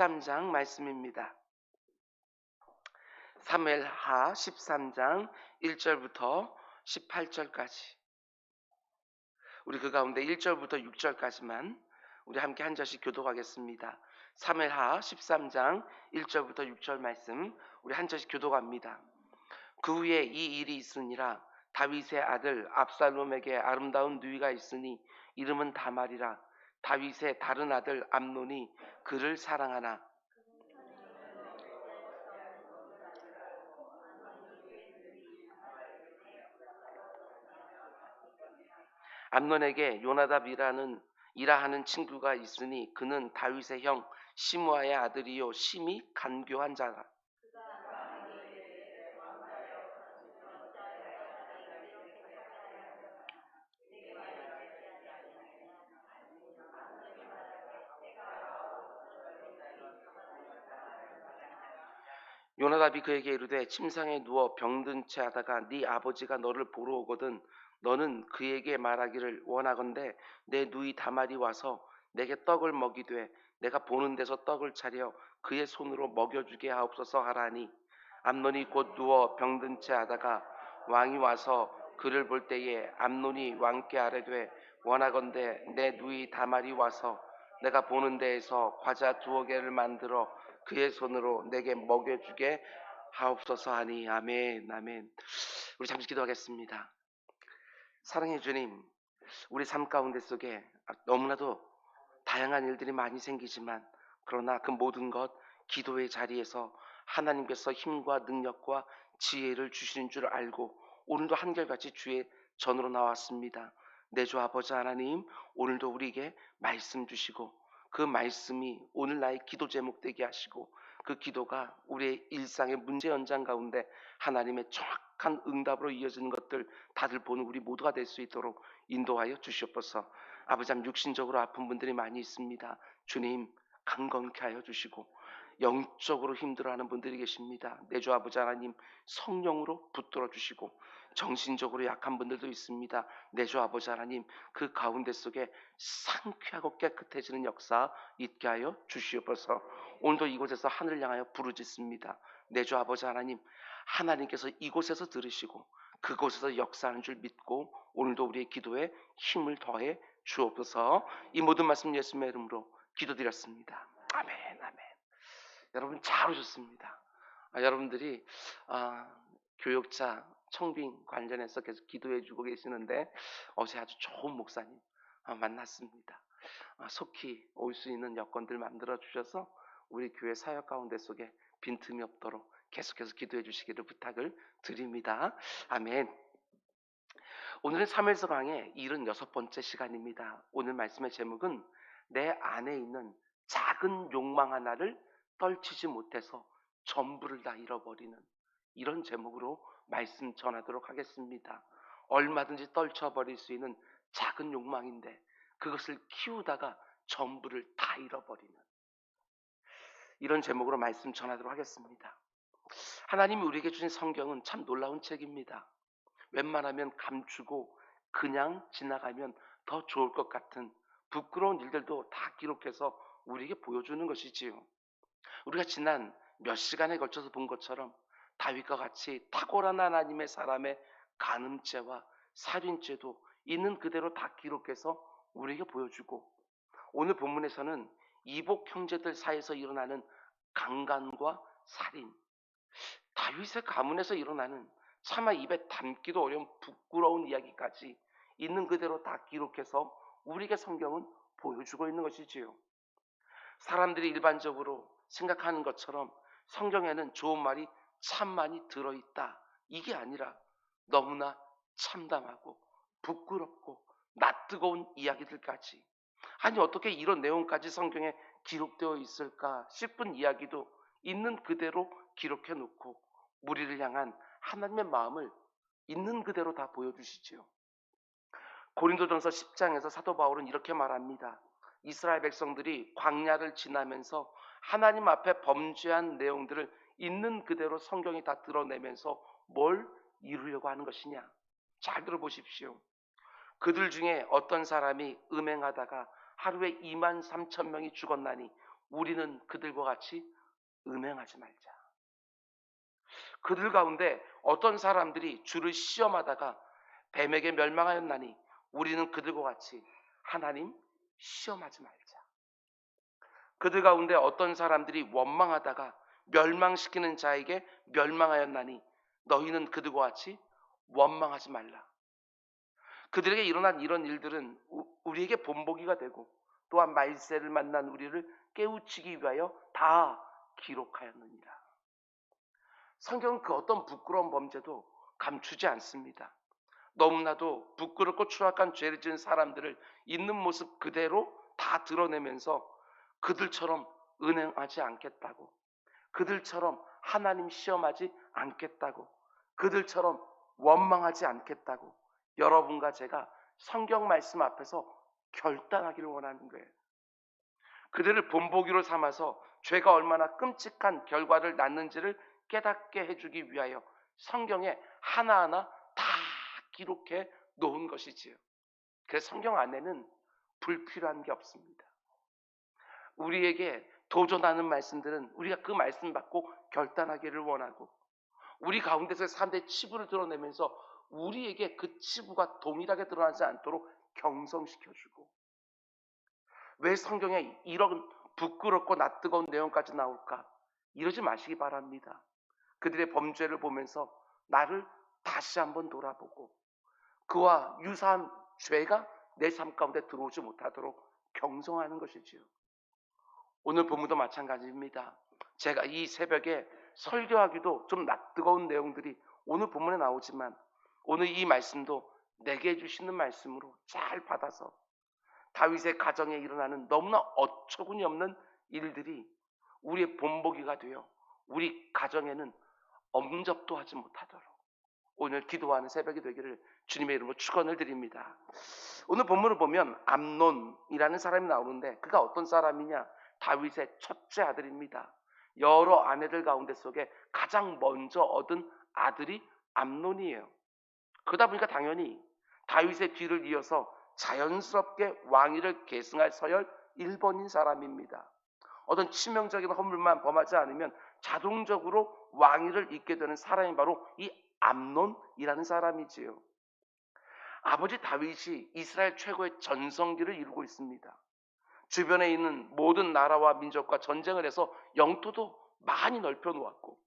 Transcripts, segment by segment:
13장 말씀입니다. 사무엘하 13장 1절부터 18절까지. 우리 그 가운데 1절부터 6절까지만 우리 함께 한 절씩 교독하겠습니다. 사무엘하 13장 1절부터 6절 말씀 우리 한 절씩 교독합니다. 그 후에 이 일이 있으니라. 다윗의 아들 압살롬에게 아름다운 누이가 있으니 이름은 다말이라. 다윗의 다른 아들 암논이 그를 사랑하나 암논에게 요나답이라는 이라하는 친구가 있으니 그는 다윗의 형 시므아의 아들이요 심히 간교한 자라. 요나답이 그에게 이르되 침상에 누워 병든 채 하다가 네 아버지가 너를 보러 오거든 너는 그에게 말하기를 원하건대 내 누이 다말이 와서 내게 떡을 먹이되 내가 보는 데서 떡을 차려 그의 손으로 먹여주게 하옵소서 하라니. 암논이 곧 누워 병든 채 하다가 왕이 와서 그를 볼 때에 암논이 왕께 아뢰되 원하건대 내 누이 다말이 와서 내가 보는 데에서 과자 2개를 만들어 그의 손으로 내게 먹여주게 하옵소서 하니. 아멘. 아멘. 우리 잠시 기도하겠습니다. 사랑해 주님, 우리 삶 가운데 속에 너무나도 다양한 일들이 많이 생기지만 그러나 그 모든 것 기도의 자리에서 하나님께서 힘과 능력과 지혜를 주시는 줄 알고 오늘도 한결같이 주의 전으로 나왔습니다. 내 주 아버지 하나님, 오늘도 우리에게 말씀 주시고 그 말씀이 오늘 나의 기도 제목 되게 하시고 그 기도가 우리의 일상의 문제 연장 가운데 하나님의 정확한 응답으로 이어지는 것들 다들 보는 우리 모두가 될 수 있도록 인도하여 주시옵소서. 아버지, 육신적으로 아픈 분들이 많이 있습니다. 주님, 강건케 하여 주시고 영적으로 힘들어하는 분들이 계십니다. 내 주 아버지 하나님, 성령으로 붙들어 주시고 정신적으로 약한 분들도 있습니다. 내 주 아버지 하나님, 그 가운데 속에 상쾌하고 깨끗해지는 역사 있게 하여 주시옵소서. 오늘도 이곳에서 하늘을 향하여 부르짖습니다. 내 주 아버지 하나님, 하나님께서 이곳에서 들으시고 그곳에서 역사하는 줄 믿고 오늘도 우리의 기도에 힘을 더해 주옵소서. 이 모든 말씀 예수님의 이름으로 기도드렸습니다. 아멘. 아멘. 여러분 잘 오셨습니다. 여러분들이 교육자 청빙 관련해서 계속 기도해 주고 계시는데 어제 아주 좋은 목사님 만났습니다. 속히 올 수 있는 여건들 만들어 주셔서 우리 교회 사역 가운데 속에 빈틈이 없도록 계속해서 기도해 주시기를 부탁을 드립니다. 아멘. 오늘은 3일서 강의 76번째 시간입니다. 오늘 말씀의 제목은 내 안에 있는 작은 욕망 하나를 떨치지 못해서 전부를 다 잃어버리는, 이런 제목으로 말씀 전하도록 하겠습니다. 얼마든지 떨쳐버릴 수 있는 작은 욕망인데 그것을 키우다가 전부를 다 잃어버리는, 이런 제목으로 말씀 전하도록 하겠습니다. 하나님이 우리에게 주신 성경은 참 놀라운 책입니다. 웬만하면 감추고 그냥 지나가면 더 좋을 것 같은 부끄러운 일들도 다 기록해서 우리에게 보여주는 것이지요. 우리가 지난 몇 시간에 걸쳐서 본 것처럼 다윗과 같이 탁월한 하나님의 사람의 간음죄와 살인죄도 있는 그대로 다 기록해서 우리에게 보여주고, 오늘 본문에서는 이복 형제들 사이에서 일어나는 강간과 살인, 다윗의 가문에서 일어나는 차마 입에 담기도 어려운 부끄러운 이야기까지 있는 그대로 다 기록해서 우리에게 성경은 보여주고 있는 것이지요. 사람들이 일반적으로 생각하는 것처럼 성경에는 좋은 말이 참 많이 들어있다, 이게 아니라 너무나 참담하고 부끄럽고 낯뜨거운 이야기들까지, 아니 어떻게 이런 내용까지 성경에 기록되어 있을까 싶은 이야기도 있는 그대로 기록해 놓고 우리를 향한 하나님의 마음을 있는 그대로 다 보여주시지요. 고린도전서 10장에서 사도 바울은 이렇게 말합니다. 이스라엘 백성들이 광야를 지나면서 하나님 앞에 범죄한 내용들을 있는 그대로 성경이 다 드러내면서 뭘 이루려고 하는 것이냐. 잘 들어보십시오. 그들 중에 어떤 사람이 음행하다가 하루에 23,000명이 죽었나니 우리는 그들과 같이 음행하지 말자. 그들 가운데 어떤 사람들이 주를 시험하다가 뱀에게 멸망하였나니 우리는 그들과 같이 하나님 시험하지 말자. 그들 가운데 어떤 사람들이 원망하다가 멸망시키는 자에게 멸망하였나니 너희는 그들과 같이 원망하지 말라. 그들에게 일어난 이런 일들은 우리에게 본보기가 되고 또한 말세를 만난 우리를 깨우치기 위하여 다 기록하였느니라. 성경은 그 어떤 부끄러운 범죄도 감추지 않습니다. 너무나도 부끄럽고 추악한 죄를 지은 사람들을 있는 모습 그대로 다 드러내면서 그들처럼 은행하지 않겠다고, 그들처럼 하나님 시험하지 않겠다고, 그들처럼 원망하지 않겠다고 여러분과 제가 성경 말씀 앞에서 결단하기를 원하는 거예요. 그들을 본보기로 삼아서 죄가 얼마나 끔찍한 결과를 낳는지를 깨닫게 해주기 위하여 성경에 하나하나 다 기록해 놓은 것이지요. 그래서 성경 안에는 불필요한 게 없습니다. 우리에게 도전하는 말씀들은 우리가 그 말씀 받고 결단하기를 원하고, 우리 가운데서 사람들의 치부를 드러내면서 우리에게 그 치부가 동일하게 드러나지 않도록 경성시켜주고, 왜 성경에 이런 부끄럽고 낯뜨거운 내용까지 나올까? 이러지 마시기 바랍니다. 그들의 범죄를 보면서 나를 다시 한번 돌아보고 그와 유사한 죄가 내 삶 가운데 들어오지 못하도록 경성하는 것이지요. 오늘 본문도 마찬가지입니다. 제가 이 새벽에 설교하기도 좀 낯뜨거운 내용들이 오늘 본문에 나오지만 오늘 이 말씀도 내게 해주시는 말씀으로 잘 받아서 다윗의 가정에 일어나는 너무나 어처구니 없는 일들이 우리의 본보기가 되어 우리 가정에는 엄접도 하지 못하도록 오늘 기도하는 새벽이 되기를 주님의 이름으로 축원을 드립니다. 오늘 본문을 보면 암논이라는 사람이 나오는데 그가 어떤 사람이냐? 다윗의 첫째 아들입니다. 여러 아내들 가운데 속에 가장 먼저 얻은 아들이 암논이에요. 그러다 보니까 당연히 다윗의 뒤를 이어서 자연스럽게 왕위를 계승할 서열 1번인 사람입니다. 어떤 치명적인 허물만 범하지 않으면 자동적으로 왕위를 잇게 되는 사람이 바로 이 암논이라는 사람이지요. 아버지 다윗이 이스라엘 최고의 전성기를 이루고 있습니다. 주변에 있는 모든 나라와 민족과 전쟁을 해서 영토도 많이 넓혀 놓았고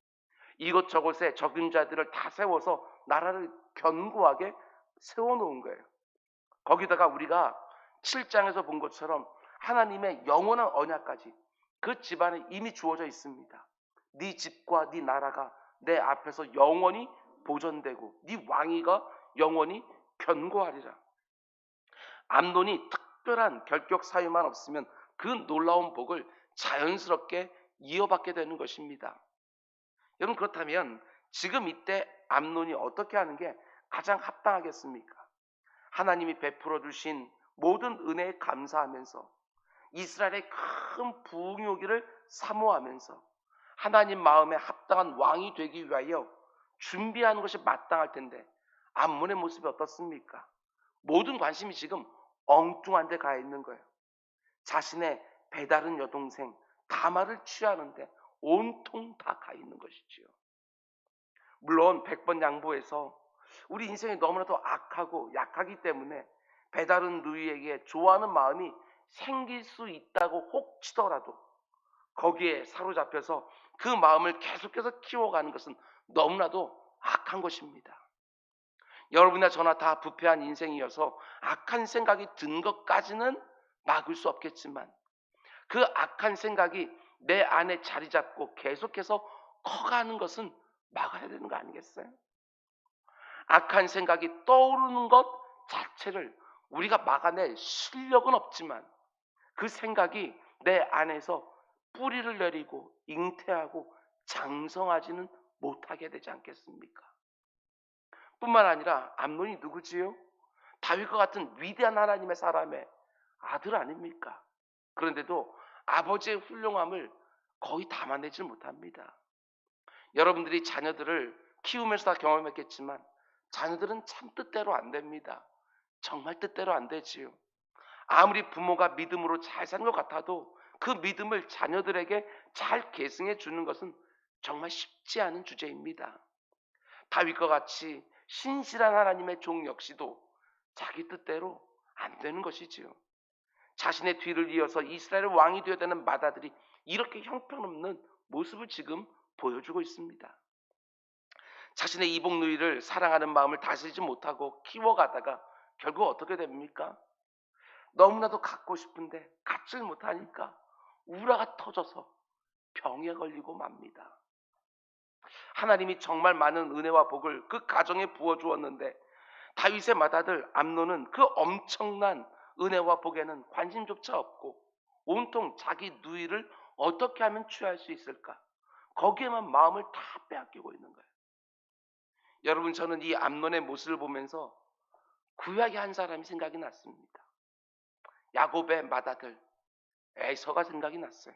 이곳저곳에 적임자들을 다 세워서 나라를 견고하게 세워놓은 거예요. 거기다가 우리가 7장에서 본 것처럼 하나님의 영원한 언약까지 그 집안에 이미 주어져 있습니다. 네 집과 네 나라가 내 앞에서 영원히 보존되고 네 왕위가 영원히 견고하리라. 암논이 특별한 결격 사유만 없으면 그 놀라운 복을 자연스럽게 이어받게 되는 것입니다. 여러분, 그렇다면 지금 이때 암논이 어떻게 하는 게 가장 합당하겠습니까? 하나님이 베풀어 주신 모든 은혜에 감사하면서 이스라엘의 큰 부흥이 오기를 사모하면서 하나님 마음에 합당한 왕이 되기 위하여 준비하는 것이 마땅할 텐데 암몬의 모습이 어떻습니까? 모든 관심이 지금 엉뚱한 데 가 있는 거예요. 자신의 배다른 여동생 다말을 취하는데 온통 다 가 있는 것이지요. 물론 100번 양보해서 우리 인생이 너무나도 악하고 약하기 때문에 배다른 누이에게 좋아하는 마음이 생길 수 있다고 혹 치더라도 거기에 사로잡혀서 그 마음을 계속해서 키워가는 것은 너무나도 악한 것입니다. 여러분이나 저나 다 부패한 인생이어서 악한 생각이 든 것까지는 막을 수 없겠지만 그 악한 생각이 내 안에 자리 잡고 계속해서 커가는 것은 막아야 되는 거 아니겠어요? 악한 생각이 떠오르는 것 자체를 우리가 막아낼 실력은 없지만 그 생각이 내 안에서 뿌리를 내리고 잉태하고 장성하지는 못하게 되지 않겠습니까? 뿐만 아니라 암논이 누구지요? 다윗과 같은 위대한 하나님의 사람의 아들 아닙니까? 그런데도 아버지의 훌륭함을 거의 담아내지 못합니다. 여러분들이 자녀들을 키우면서 다 경험했겠지만 자녀들은 참 뜻대로 안 됩니다. 정말 뜻대로 안 되지요. 아무리 부모가 믿음으로 잘 사는 것 같아도 그 믿음을 자녀들에게 잘 계승해 주는 것은 정말 쉽지 않은 주제입니다. 다윗과 같이 신실한 하나님의 종 역시도 자기 뜻대로 안 되는 것이지요. 자신의 뒤를 이어서 이스라엘의 왕이 되어야 되는 맏아들이 이렇게 형편없는 모습을 지금 보여주고 있습니다. 자신의 이복 누이를 사랑하는 마음을 다스리지 못하고 키워가다가 결국 어떻게 됩니까? 너무나도 갖고 싶은데 갖질 못하니까 우라가 터져서 병에 걸리고 맙니다. 하나님이 정말 많은 은혜와 복을 그 가정에 부어주었는데 다윗의 맏아들 암논은 그 엄청난 은혜와 복에는 관심조차 없고 온통 자기 누이를 어떻게 하면 취할 수 있을까, 거기에만 마음을 다 빼앗기고 있는 거예요. 여러분, 저는 이 암논의 모습을 보면서 구약의 한 사람이 생각이 났습니다. 야곱의 맏아들 에서가 생각이 났어요.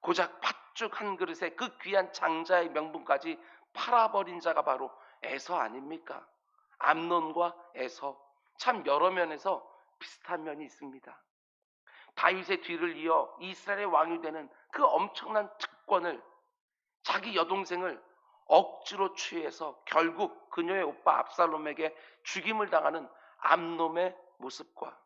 고작 팥죽 한 그릇에 그 귀한 장자의 명분까지 팔아버린 자가 바로 에서 아닙니까? 암논과 에서, 참 여러 면에서 비슷한 면이 있습니다. 다윗의 뒤를 이어 이스라엘의 왕이 되는 그 엄청난 특권을 자기 여동생을 억지로 취해서 결국 그녀의 오빠 압살롬에게 죽임을 당하는 암놈의 모습과,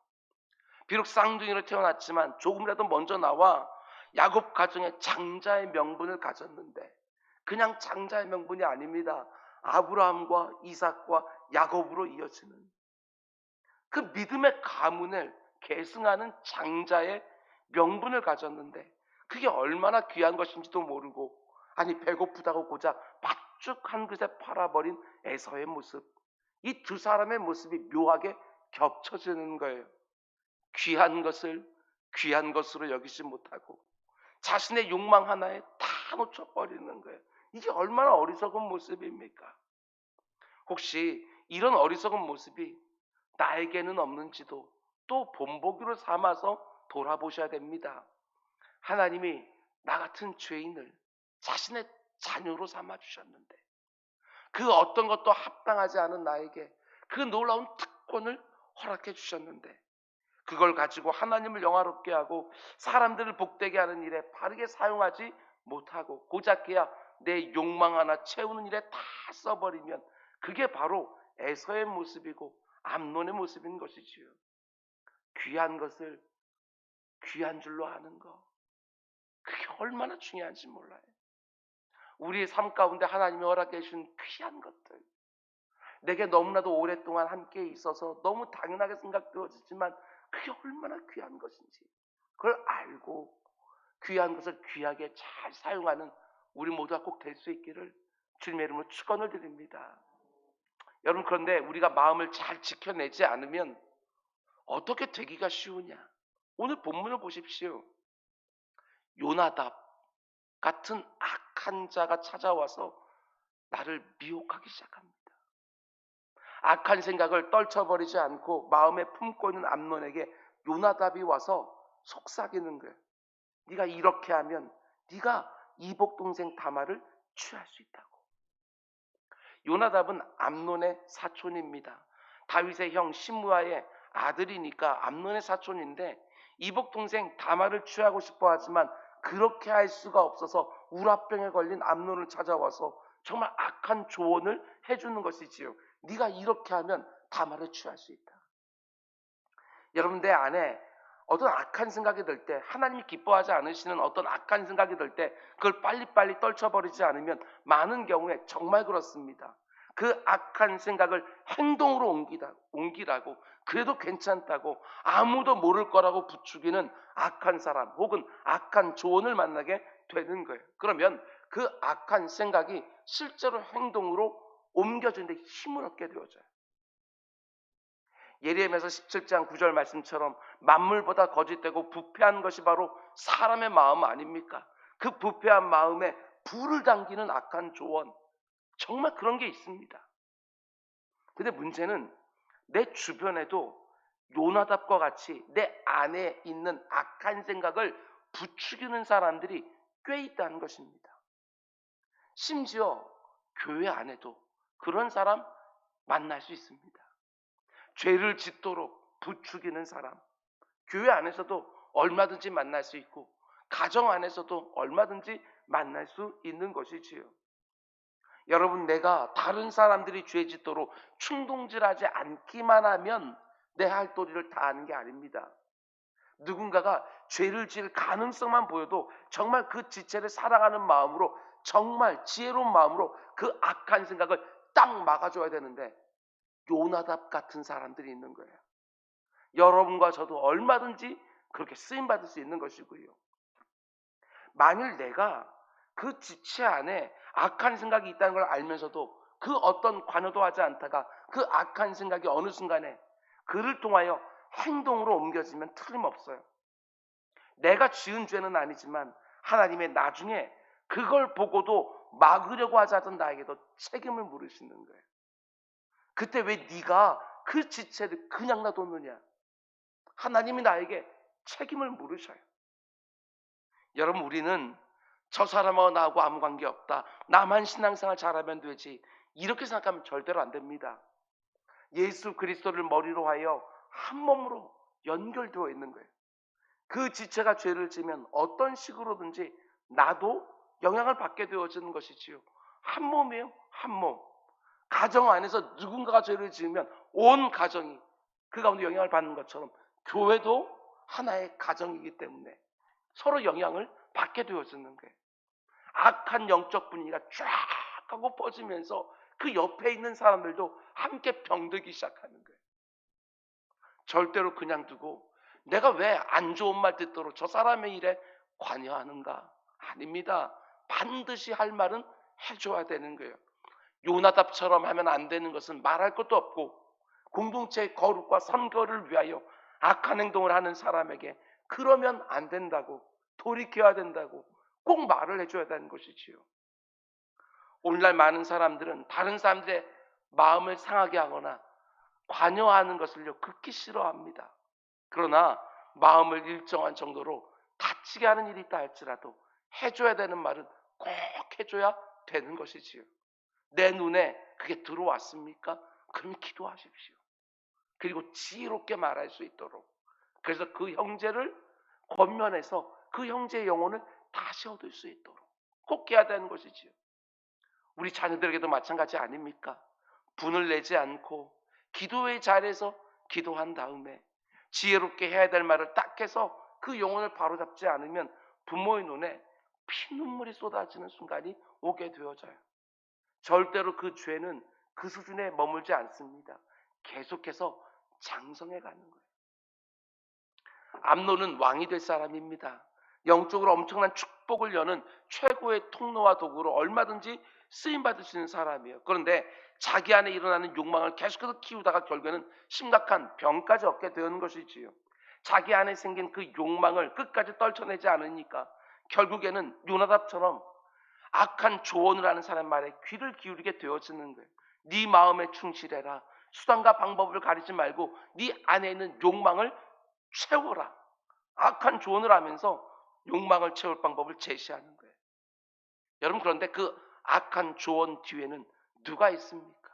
비록 쌍둥이로 태어났지만 조금이라도 먼저 나와 야곱 가정의 장자의 명분을 가졌는데, 그냥 장자의 명분이 아닙니다. 아브라함과 이삭과 야곱으로 이어지는 그 믿음의 가문을 계승하는 장자의 명분을 가졌는데, 그게 얼마나 귀한 것인지도 모르고, 아니 배고프다고 고작 팥죽 한 그릇에 팔아버린 에서의 모습, 이 두 사람의 모습이 묘하게 겹쳐지는 거예요. 귀한 것을 귀한 것으로 여기지 못하고 자신의 욕망 하나에 다 놓쳐버리는 거예요. 이게 얼마나 어리석은 모습입니까? 혹시 이런 어리석은 모습이 나에게는 없는지도 또 본보기로 삼아서 돌아보셔야 됩니다. 하나님이 나 같은 죄인을 자신의 자녀로 삼아주셨는데, 그 어떤 것도 합당하지 않은 나에게 그 놀라운 특권을 허락해 주셨는데, 그걸 가지고 하나님을 영화롭게 하고 사람들을 복되게 하는 일에 바르게 사용하지 못하고 고작해야 내 욕망 하나 채우는 일에 다 써버리면, 그게 바로 에서의 모습이고 암논의 모습인 것이지요. 귀한 것을 귀한 줄로 아는 거, 그게 얼마나 중요한지 몰라요. 우리의 삶 가운데 하나님이 허락해 주신 귀한 것들, 내게 너무나도 오랫동안 함께 있어서 너무 당연하게 생각되어지지만 그게 얼마나 귀한 것인지 그걸 알고 귀한 것을 귀하게 잘 사용하는 우리 모두가 꼭 될 수 있기를 주님의 이름으로 축원을 드립니다. 여러분, 그런데 우리가 마음을 잘 지켜내지 않으면 어떻게 되기가 쉬우냐? 오늘 본문을 보십시오. 요나답 같은 악한 자가 찾아와서 나를 미혹하기 시작합니다. 악한 생각을 떨쳐버리지 않고 마음에 품고 있는 암논에게 요나답이 와서 속삭이는 거예요. 네가 이렇게 하면 네가 이복 동생 다말을 취할 수 있다고. 요나답은 암논의 사촌입니다. 다윗의 형 시므아의 아들이니까 암논의 사촌인데, 이복 동생 다말을 취하고 싶어 하지만 그렇게 할 수가 없어서 우라병에 걸린 암논을 찾아와서 정말 악한 조언을 해주는 것이지요. 네가 이렇게 하면 다말을 취할 수 있다. 여러분, 내 안에 어떤 악한 생각이 들 때, 하나님이 기뻐하지 않으시는 어떤 악한 생각이 들 때 그걸 빨리빨리 떨쳐버리지 않으면 많은 경우에 정말 그렇습니다. 그 악한 생각을 행동으로 옮기라고, 그래도 괜찮다고 아무도 모를 거라고 부추기는 악한 사람 혹은 악한 조언을 만나게 되는 거예요. 그러면 그 악한 생각이 실제로 행동으로 옮겨지는데 힘을 얻게 되어져요. 예레미야서 17장 9절 말씀처럼 만물보다 거짓되고 부패한 것이 바로 사람의 마음 아닙니까? 그 부패한 마음에 불을 당기는 악한 조언, 정말 그런 게 있습니다. 근데 문제는 내 주변에도 요나답과 같이 내 안에 있는 악한 생각을 부추기는 사람들이 꽤 있다는 것입니다. 심지어 교회 안에도 그런 사람 만날 수 있습니다. 죄를 짓도록 부추기는 사람, 교회 안에서도 얼마든지 만날 수 있고 가정 안에서도 얼마든지 만날 수 있는 것이지요. 여러분, 내가 다른 사람들이 죄 짓도록 충동질하지 않기만 하면 내 할 도리를 다 하는 게 아닙니다. 누군가가 죄를 지을 가능성만 보여도 정말 그 지체를 사랑하는 마음으로, 정말 지혜로운 마음으로 그 악한 생각을 딱 막아줘야 되는데, 요나답 같은 사람들이 있는 거예요. 여러분과 저도 얼마든지 그렇게 쓰임받을 수 있는 것이고요. 만일 내가 그 지체 안에 악한 생각이 있다는 걸 알면서도 그 어떤 관여도 하지 않다가 그 악한 생각이 어느 순간에 그를 통하여 행동으로 옮겨지면 틀림없어요. 내가 지은 죄는 아니지만 하나님의 나중에 그걸 보고도 막으려고 하지 않던 나에게도 책임을 물으시는 거예요. 그때 왜 네가 그 지체를 그냥 놔뒀느냐? 하나님이 나에게 책임을 물으셔요. 여러분, 우리는 저 사람하고 나하고 아무 관계 없다, 나만 신앙생활 잘하면 되지, 이렇게 생각하면 절대로 안 됩니다. 예수 그리스도를 머리로 하여 한 몸으로 연결되어 있는 거예요. 그 지체가 죄를 지면 어떤 식으로든지 나도 영향을 받게 되어지는 것이지요. 한 몸이에요, 한 몸. 가정 안에서 누군가가 죄를 지으면 온 가정이 그 가운데 영향을 받는 것처럼 교회도 하나의 가정이기 때문에 서로 영향을 받게 되어지는 거예요. 악한 영적 분위기가 쫙 하고 퍼지면서 그 옆에 있는 사람들도 함께 병들기 시작하는 거예요. 절대로 그냥 두고 내가 왜 안 좋은 말 듣도록 저 사람의 일에 관여하는가? 아닙니다. 반드시 할 말은 해줘야 되는 거예요. 요나답처럼 하면 안 되는 것은 말할 것도 없고, 공동체의 거룩과 선거를 위하여 악한 행동을 하는 사람에게 그러면 안 된다고, 돌이켜야 된다고 꼭 말을 해줘야 되는 것이지요. 오늘날 많은 사람들은 다른 사람들의 마음을 상하게 하거나 관여하는 것을요 극히 싫어합니다. 그러나 마음을 일정한 정도로 다치게 하는 일이 있다 할지라도 해줘야 되는 말은 꼭 해줘야 되는 것이지요. 내 눈에 그게 들어왔습니까? 그럼 기도하십시오. 그리고 지혜롭게 말할 수 있도록, 그래서 그 형제를 권면해서 그 형제의 영혼을 다시 얻을 수 있도록 꼭 해야 되는 것이지요. 우리 자녀들에게도 마찬가지 아닙니까? 분을 내지 않고 기도의 자리에서 기도한 다음에 지혜롭게 해야 될 말을 딱 해서 그 영혼을 바로잡지 않으면 부모의 눈에 피눈물이 쏟아지는 순간이 오게 되어져요. 절대로 그 죄는 그 수준에 머물지 않습니다. 계속해서 장성해 가는 거예요. 암논은 왕이 될 사람입니다. 영적으로 엄청난 축복을 여는 최고의 통로와 도구로 얼마든지 쓰임받을 수 있는 사람이에요. 그런데 자기 안에 일어나는 욕망을 계속해서 키우다가 결국에는 심각한 병까지 얻게 되는 것이지요. 자기 안에 생긴 그 욕망을 끝까지 떨쳐내지 않으니까 결국에는 요나답처럼 악한 조언을 하는 사람 말에 귀를 기울이게 되어지는 거예요. 네 마음에 충실해라. 수단과 방법을 가리지 말고 네 안에 있는 욕망을 채워라. 악한 조언을 하면서 욕망을 채울 방법을 제시하는 거예요. 여러분, 그런데 그 악한 조언 뒤에는 누가 있습니까?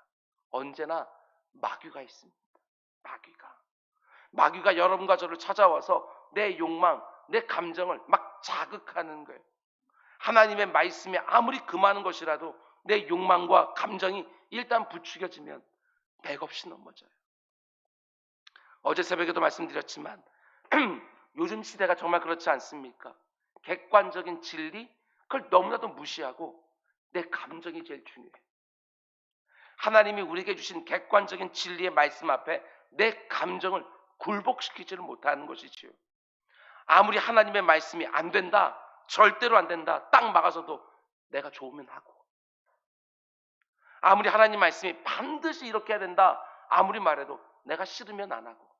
언제나 마귀가 있습니다. 마귀가 여러분과 저를 찾아와서 내 욕망, 내 감정을 막 자극하는 거예요. 하나님의 말씀이 아무리 금하는 것이라도 내 욕망과 감정이 일단 부추겨지면 맥없이 넘어져요. 어제 새벽에도 말씀드렸지만 요즘 시대가 정말 그렇지 않습니까? 객관적인 진리, 그걸 너무나도 무시하고 내 감정이 제일 중요해요. 하나님이 우리에게 주신 객관적인 진리의 말씀 앞에 내 감정을 굴복시키지를 못하는 것이지요. 아무리 하나님의 말씀이 안 된다, 절대로 안 된다, 딱 막아서도 내가 좋으면 하고, 아무리 하나님 말씀이 반드시 이렇게 해야 된다, 아무리 말해도 내가 싫으면 안 하고,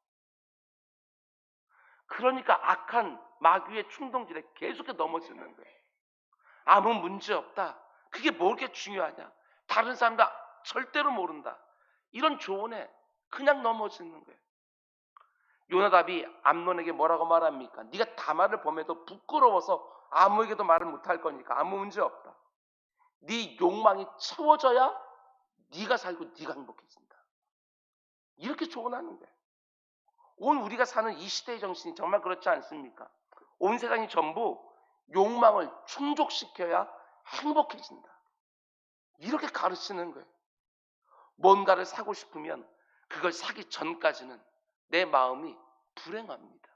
그러니까 악한 마귀의 충동질에 계속해서 넘어지는 거예요. 아무 문제 없다, 그게 뭐게 중요하냐, 다른 사람들 절대로 모른다, 이런 조언에 그냥 넘어지는 거예요. 요나답이 암논에게 뭐라고 말합니까? 네가 다말을 범해도 부끄러워서 아무에게도 말을 못할 거니까 아무 문제 없다. 네 욕망이 채워져야 네가 살고 네가 행복해진다. 이렇게 조언하는 거예요. 온 우리가 사는 이 시대의 정신이 정말 그렇지 않습니까? 온 세상이 전부 욕망을 충족시켜야 행복해진다. 이렇게 가르치는 거예요. 뭔가를 사고 싶으면 그걸 사기 전까지는 내 마음이 불행합니다.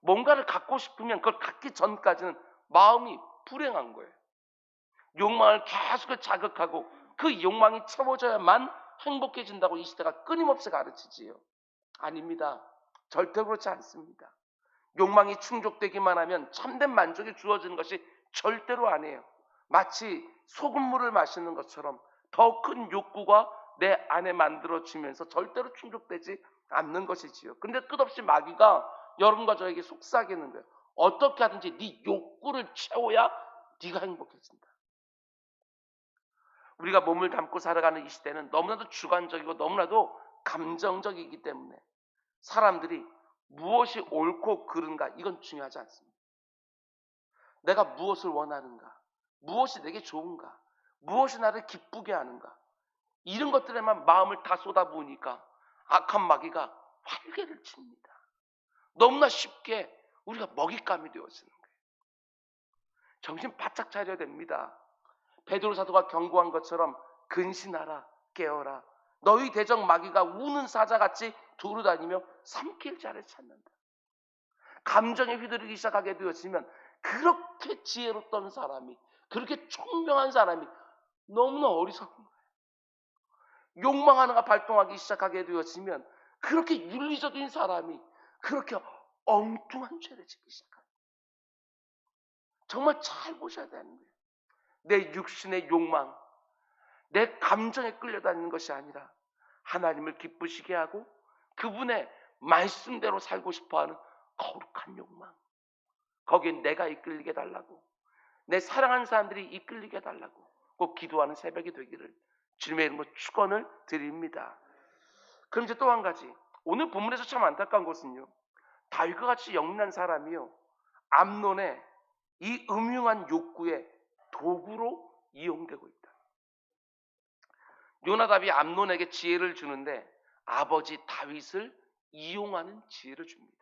뭔가를 갖고 싶으면 그걸 갖기 전까지는 마음이 불행한 거예요. 욕망을 계속 자극하고 그 욕망이 채워져야만 행복해진다고 이 시대가 끊임없이 가르치지요. 아닙니다. 절대 그렇지 않습니다. 욕망이 충족되기만 하면 참된 만족이 주어지는 것이 절대로 아니에요. 마치 소금물을 마시는 것처럼 더 큰 욕구가 내 안에 만들어지면서 절대로 충족되지 않는 것이지요. 근데 끝없이 마귀가 여러분과 저에게 속삭이는 거예요. 어떻게 하든지 네 욕구를 채워야 네가 행복해진다. 우리가 몸을 담고 살아가는 이 시대는 너무나도 주관적이고 너무나도 감정적이기 때문에 사람들이 무엇이 옳고 그른가 이건 중요하지 않습니다. 내가 무엇을 원하는가, 무엇이 내게 좋은가, 무엇이 나를 기쁘게 하는가, 이런 것들에만 마음을 다 쏟아부으니까 악한 마귀가 활개를 칩니다. 너무나 쉽게 우리가 먹잇감이 되어지는 거예요. 정신 바짝 차려야 됩니다. 베드로 사도가 경고한 것처럼 근신하라, 깨어라. 너희 대적 마귀가 우는 사자같이 두루다니며 삼킬 자를 찾는다. 감정에 휘두르기 시작하게 되어지면 그렇게 지혜롭던 사람이, 그렇게 총명한 사람이 너무나 어리석은 거예요. 욕망 하나가 발동하기 시작하게 되어지면 그렇게 윤리적인 사람이 그렇게 엉뚱한 죄를 짓기 시작합니다. 정말 잘 보셔야 되는 거예요. 내 육신의 욕망, 내 감정에 끌려다니는 것이 아니라 하나님을 기쁘시게 하고 그분의 말씀대로 살고 싶어하는 거룩한 욕망, 거기에 내가 이끌리게 달라고, 내 사랑하는 사람들이 이끌리게 달라고 꼭 기도하는 새벽이 되기를 주님의 이름으로 축원을 드립니다. 그럼 이제 또 한 가지, 오늘 본문에서 참 안타까운 것은요, 다윗과 같이 영리한 사람이요 암논의 이 음흉한 욕구의 도구로 이용되고 있다. 요나답이 암논에게 지혜를 주는데 아버지 다윗을 이용하는 지혜를 줍니다.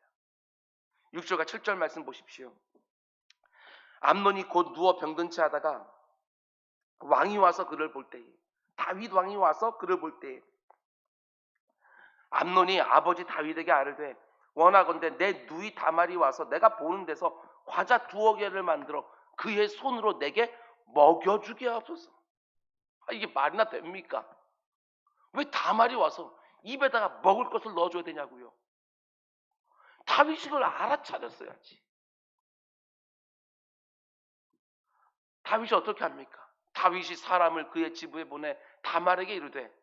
6절과 7절 말씀 보십시오. 암논이 곧 누워 병든 채 하다가 왕이 와서 그를 볼 때에, 다윗 왕이 와서 그를 볼 때에 암논이 아버지 다윗에게 아뢰되 원하건대 내 누이 다말이 와서 내가 보는 데서 과자 2개를 만들어 그의 손으로 내게 먹여주게 하소서. 이게 말이나 됩니까? 왜 다말이 와서 입에다가 먹을 것을 넣어줘야 되냐고요. 다윗이 그걸 알아차렸어야지. 다윗이 어떻게 합니까? 다윗이 사람을 그의 집에 보내 다말에게 이르되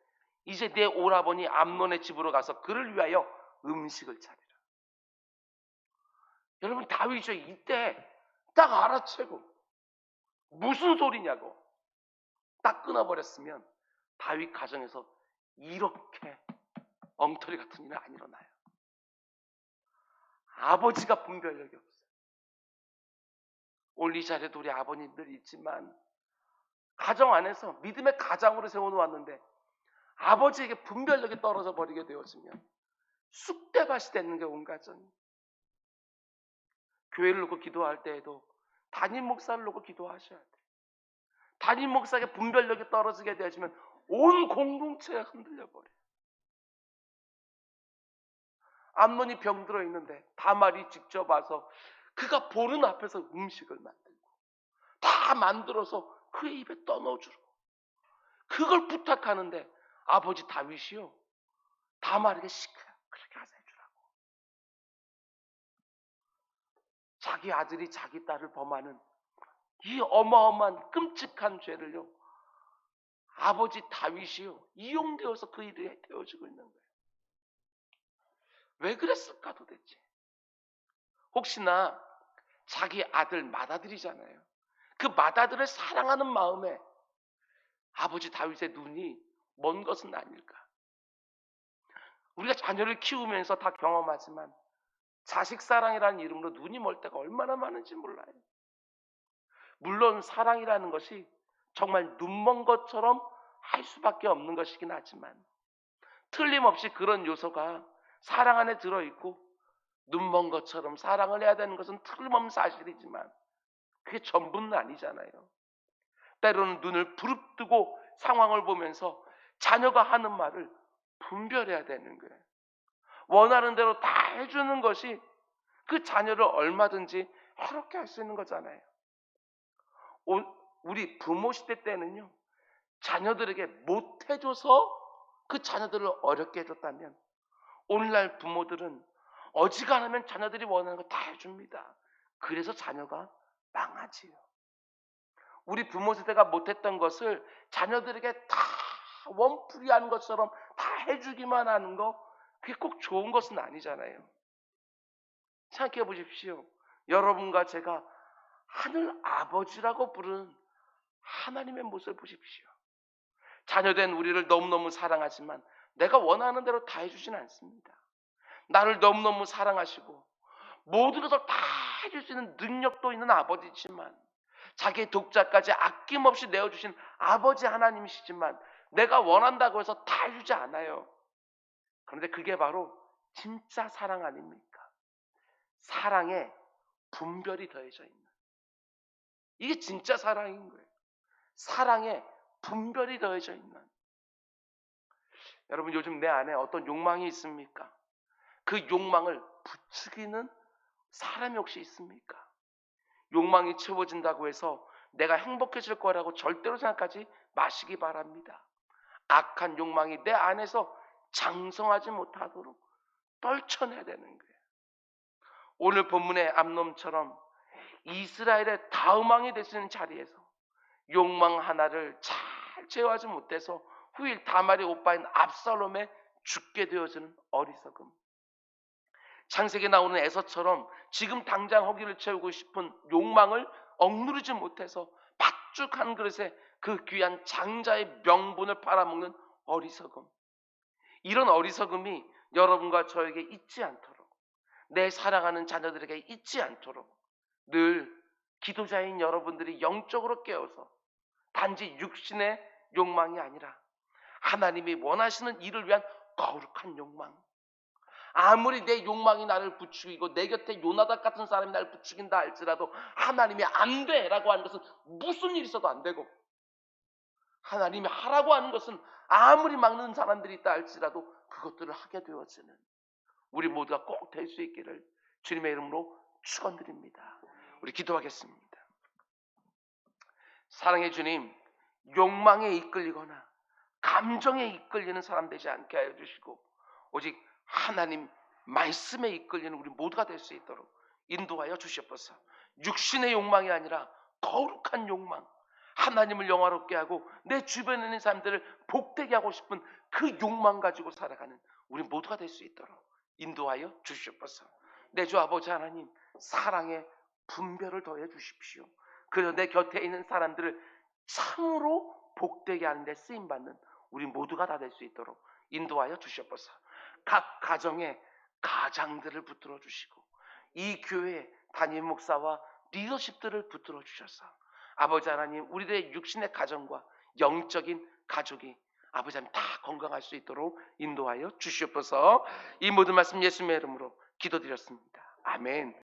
이제 내 오라버니 암논의 집으로 가서 그를 위하여 음식을 차리라. 여러분, 다윗이 이때 딱 알아채고 무슨 소리냐고 딱 끊어버렸으면 다윗 가정에서 이렇게 엉터리 같은 일은 안 일어나요. 아버지가 분별력이 없어요. 오늘 이 자리에도 우리 아버님들이 있지만 가정 안에서 믿음의 가장으로 세워놓았는데 아버지에게 분별력이 떨어져 버리게 되었으면 쑥대밭이 되는 게 온 가정이. 교회를 놓고 기도할 때에도 담임 목사를 놓고 기도하셔야 돼요. 담임 목사에게 분별력이 떨어지게 되어지면 온 공동체가 흔들려 버려요. 암논이 병들어 있는데 다말이 직접 와서 그가 보는 앞에서 음식을 만들고 다 만들어서 그의 입에 떠넣어주고 그걸 부탁하는데 아버지 다윗이요 다말에게 시켜요. 그렇게 하세요 주라고. 자기 아들이 자기 딸을 범하는 이 어마어마한 끔찍한 죄를요 아버지 다윗이요 이용되어서 그 일에 되어지고 있는 거예요. 왜 그랬을까 도대체? 혹시나 자기 아들 맏아들이잖아요. 그 맏아들을 사랑하는 마음에 아버지 다윗의 눈이 먼 것은 아닐까? 우리가 자녀를 키우면서 다 경험하지만 자식 사랑이라는 이름으로 눈이 멀 때가 얼마나 많은지 몰라요. 물론 사랑이라는 것이 정말 눈먼 것처럼 할 수밖에 없는 것이긴 하지만 틀림없이 그런 요소가 사랑 안에 들어있고 눈먼 것처럼 사랑을 해야 되는 것은 틀림없는 사실이지만 그게 전부는 아니잖아요. 때로는 눈을 부릅뜨고 상황을 보면서 자녀가 하는 말을 분별해야 되는 거예요. 원하는 대로 다 해주는 것이 그 자녀를 얼마든지 해롭게 할 수 있는 거잖아요. 우리 부모 시대 때는요, 자녀들에게 못해줘서 그 자녀들을 어렵게 해줬다면 오늘날 부모들은 어지간하면 자녀들이 원하는 거 다 해줍니다. 그래서 자녀가 망하지요. 우리 부모 세대가 못했던 것을 자녀들에게 다 원풀이하는 것처럼 다 해주기만 하는 거, 그게 꼭 좋은 것은 아니잖아요. 생각해 보십시오. 여러분과 제가 하늘 아버지라고 부르는 하나님의 모습을 보십시오. 자녀된 우리를 너무너무 사랑하지만 내가 원하는 대로 다 해주지는 않습니다. 나를 너무너무 사랑하시고 모든 것을 다 해줄 수 있는 능력도 있는 아버지지만, 자기의 독자까지 아낌없이 내어주신 아버지 하나님이시지만 내가 원한다고 해서 다 해주지 않아요. 그런데 그게 바로 진짜 사랑 아닙니까? 사랑에 분별이 더해져 있는, 이게 진짜 사랑인 거예요. 사랑에 분별이 더해져 있는. 여러분, 요즘 내 안에 어떤 욕망이 있습니까? 그 욕망을 부추기는 사람이 혹시 있습니까? 욕망이 채워진다고 해서 내가 행복해질 거라고 절대로 생각하지 마시기 바랍니다. 악한 욕망이 내 안에서 장성하지 못하도록 떨쳐내야 되는 거예요. 오늘 본문의 암놈처럼 이스라엘의 다음 왕이 될 수 있는 자리에서 욕망 하나를 잘 제어하지 못해서 후일 다말의 오빠인 압살롬에 죽게 되어지는 어리석음. 창세기에 나오는 에서처럼 지금 당장 허기를 채우고 싶은 욕망을 억누르지 못해서 팥죽 한 그릇에 그 귀한 장자의 명분을 팔아먹는 어리석음. 이런 어리석음이 여러분과 저에게 있지 않도록, 내 사랑하는 자녀들에게 있지 않도록 늘 기도자인 여러분들이 영적으로 깨어서 단지 육신의 욕망이 아니라 하나님이 원하시는 일을 위한 거룩한 욕망, 아무리 내 욕망이 나를 부추기고 내 곁에 요나답 같은 사람이 나를 부추긴다 할지라도 하나님이 안 돼라고 하는 것은 무슨 일이 있어도 안 되고, 하나님이 하라고 하는 것은 아무리 막는 사람들이 있다 할지라도 그것들을 하게 되어지는 우리 모두가 꼭 될 수 있기를 주님의 이름으로 축원드립니다. 우리 기도하겠습니다. 사랑의 주님, 욕망에 이끌리거나 감정에 이끌리는 사람 되지 않게 하여 주시고 오직 하나님 말씀에 이끌리는 우리 모두가 될 수 있도록 인도하여 주시옵소서. 육신의 욕망이 아니라 거룩한 욕망, 하나님을 영화롭게 하고 내 주변에 있는 사람들을 복되게 하고 싶은 그 욕망 가지고 살아가는 우리 모두가 될 수 있도록 인도하여 주시옵소서. 내 주 아버지 하나님, 사랑의 분별을 더해 주십시오. 그래서 내 곁에 있는 사람들을 참으로 복되게 하는 데 쓰임받는 우리 모두가 다 될 수 있도록 인도하여 주시옵소서. 각 가정에 가장들을 붙들어 주시고 이 교회 담임 목사와 리더십들을 붙들어 주셔서 아버지 하나님, 우리들의 육신의 가정과 영적인 가족이 아버지 하나님 다 건강할 수 있도록 인도하여 주시옵소서. 이 모든 말씀 예수님의 이름으로 기도드렸습니다. 아멘.